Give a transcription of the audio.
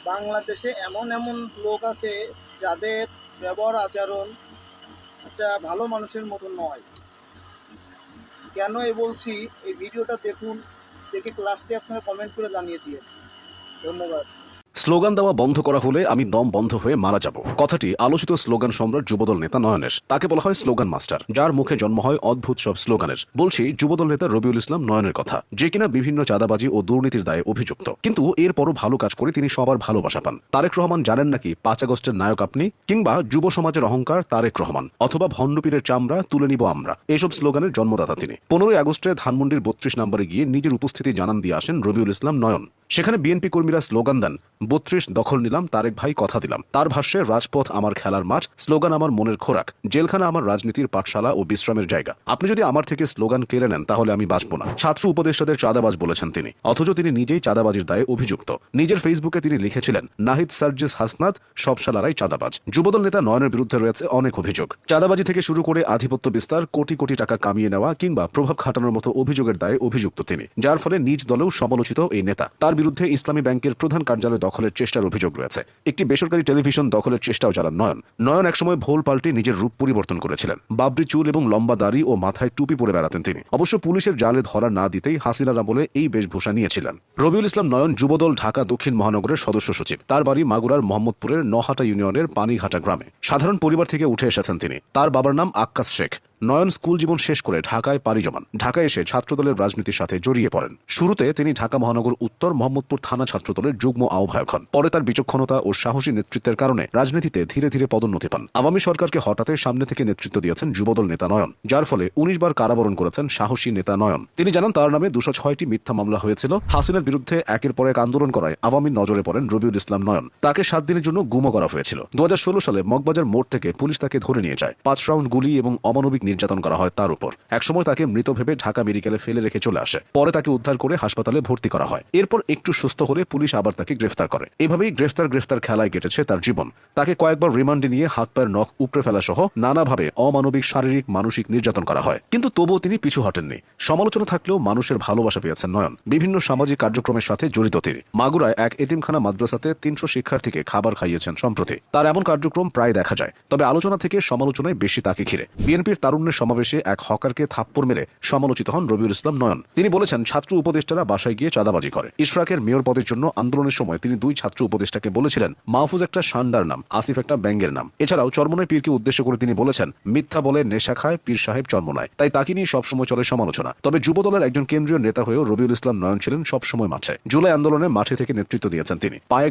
বাংলাদেশে এমন এমন লোক আছে যাদের ব্যবহার আচরণ একটা ভালো মানুষের মতো নয়। কেন বলছি, এই ভিডিওটা দেখুন, দেখে ক্লাসটি আপনারা কমেন্ট করে জানিয়ে দিয়ে। ধন্যবাদ। স্লোগান দেওয়া বন্ধ করা হলে আমি দম বন্ধ হয়ে মারা যাব, কথাটি আলোচিত স্লোগান সম্রাট যুবদল নেতা নয়নের। তাকে বলা হয় স্লোগান মাস্টার, যার মুখে জন্ম হয় অদ্ভুত সব স্লোগানের। বলছি যুবদল নেতা রবিউল ইসলাম নয়নের কথা, যে কিনা বিভিন্ন চাঁদাবাজি ও দুর্নীতির দায়ে অভিযুক্ত, কিন্তু এরপরও ভালো কাজ করে তিনি সবার ভালোবাসা পান। তারেক রহমান জানেন নাকি 5 আগস্টের নায়ক আপনি, কিংবা যুব সমাজের অহংকার তারেক রহমান, অথবা ভণ্ডপীরের চামড়া তুলে নিব আমরা, এসব স্লোগানের জন্মদাতা তিনি। 15 আগস্টে ধানমন্ডির 32 নম্বরে গিয়ে নিজের উপস্থিতি জানান দিয়ে আসেন রবিউল ইসলাম নয়ন। সেখানে বিএনপি কর্মীরা স্লোগান দেন, 32 দখল নিলাম, তারেক ভাই কথা দিলাম। তার ভাষ্যে রাজপথ আমার খেলার মাঠ, স্লোগান আমার মনের খোরাক, জেলখানা আমার রাজনীতির পাঠশালা ও বিশ্রামের জায়গা। আপনি যদি আমার থেকে স্লোগান কেড়ে নেন তাহলে আমি বাঁচব না। ছাত্র উপদেষ্টাদের চাঁদাবাজ বলেছেন তিনি, অথচ তিনি নিজেই চাঁদাবাজির দায়ে অভিযুক্ত। নিজের ফেসবুকে তিনি লিখেছিলেন, নাহিদ সার্জিস হাসনাত সব শালারাই চাঁদাবাজ। যুবদল নেতা নয়নের বিরুদ্ধে রয়েছে অনেক অভিযোগ। চাঁদাবাজি থেকে শুরু করে আধিপত্য বিস্তার, কোটি কোটি টাকা কামিয়ে নেওয়া কিংবা প্রভাব খাটানোর মতো অভিযোগের দায়ে অভিযুক্ত তিনি, যার ফলে নিজ দলেও সমালোচিত এই নেতা। তার বিরুদ্ধে ইসলামী ব্যাংকের প্রধান কার্যালয় দখলের চেষ্টার অভিযোগ রয়েছে। একটি বেসরকারি টেলিভিশন দখলের চেষ্টাও চালান নয়ন একসময় ভোল পাল্টে নিজের রূপ পরিবর্তন করেছিলেন। বাবরি চুল এবং লম্বা দাড়ি ও মাথায় টুপি পরে বেড়াতেন তিনি। অবশ্য পুলিশের জালে ধরা না দিতেই হাসিনার আমলে এই বেশভূষা নিয়েছিলেন। রবিউল ইসলাম নয়ন যুবদল ঢাকা দক্ষিণ মহানগরের সদস্য সচিব। তার বাড়ি মাগুরার মোহাম্মদপুরের নহাটা ইউনিয়নের পানিঘাটা গ্রামে। সাধারণ পরিবার থেকে উঠে এসেছেন তিনি। তার বাবার নাম আক্কাস শেখ। নয়ন স্কুল জীবন শেষ করে ঢাকায় পাড়ি জমান। ঢাকায় এসে ছাত্রদলের রাজনীতির সাথে জড়িয়ে পড়েন। শুরুতে তিনি ঢাকা মহানগর উত্তর মোহাম্মদপুর থানা ছাত্রদলের যুগ্ম আহ্বায়ক হন। পরে তার বিচক্ষণতা ও সাহসী নেতৃত্বের কারণে রাজনীতিতে ধীরে ধীরে পদোন্নতি পান। আওয়ামী সরকারকে হঠাতে সামনে থেকে নেতৃত্ব দিয়েছেন যুবদল নেতা নয়ন, যার ফলে 19 বার কারাবরণ করেছেন সাহসী নেতা নয়ন। তিনি জানান তার নামে 206টি মিথ্যা মামলা হয়েছিল। হাসিনার বিরুদ্ধে একের পর এক আন্দোলন করায় আওয়ামীর নজরে পড়েন রবিউল ইসলাম নয়ন। তাকে 7 দিনের জন্য গুমো করা হয়েছিল। 2016 সালে মগবাজার মোড় থেকে পুলিশ তাকে ধরে নিয়ে যায়। 5 রাউন্ড গুলি এবং অমানবিক নির্যাতন করা হয় তার উপর। একসময় তাকে মৃত ভেবে ঢাকা মেডিকেলে ফেলে রেখে চলে আসে। পরে তাকে উদ্ধার করে হাসপাতালে ভর্তি করা হয়। এরপর একটু সুস্থ হলে পুলিশ আবার তাকে গ্রেফতার করে। এভাবেই গ্রেফতার খেলায় কেটেছে তার জীবন। তাকে কয়েকবার রিমান্ডে নিয়ে হাত পায়ের নখ উপড়ে ফেলা সহ নানাভাবে অমানবিক শারীরিক মানসিক নির্যাতন করা হয়। কিন্তু তবুও তিনি পিছু হটেননি। সমালোচনা থাকলেও মানুষের ভালোবাসা পেয়েছেন নয়ন। বিভিন্ন সামাজিক কার্যক্রমের সাথে জড়িত তিনি। মাগুরায় এক এতিমখানা মাদ্রাসাতে 300 শিক্ষার্থীকে খাবার খাইয়েছেন সম্প্রতি। তার এমন কার্যক্রম প্রায় দেখা যায়। তবে আলোচনা থেকে সমালোচনায় বেশি তাকে ঘিরে। বিএনপির তারুণ্যের সমাবেশে এক হকারকে থাপ্পড় মেরে সমালোচিত হন রবিউল ইসলাম নয়ন। তিনি বলেছেন, ছাত্র উপদেষ্টারা বাসায় গিয়ে চাঁদাবাজি করে। ইশরাকের মেয়র পদের জন্য আন্দোলনের সময় তিনি 2 ছাত্র উপদেষ্টাকে বলেছিলেন, মাহফুজ একটা সান্ডার নাম, আসিফ একটা ব্যাঙ্গের নাম। এছাড়াও চরমনায় পীরকে উদ্দেশ্য করে তিনি বলেছেন, মিথ্যা বলে নেশা খায় পীর সাহেব চরমনায়। তাই তাকে নিয়ে সবসময় চলে সমালোচনা। তবে যুবদলের একজন কেন্দ্রীয় নেতা হয়েও রবিউল ইসলাম নয়ন ছিলেন সবসময় মাঠে। জুলাই আন্দোলনে মাঠে থেকে নেতৃত্ব দিয়েছেন তিনি। পায়ে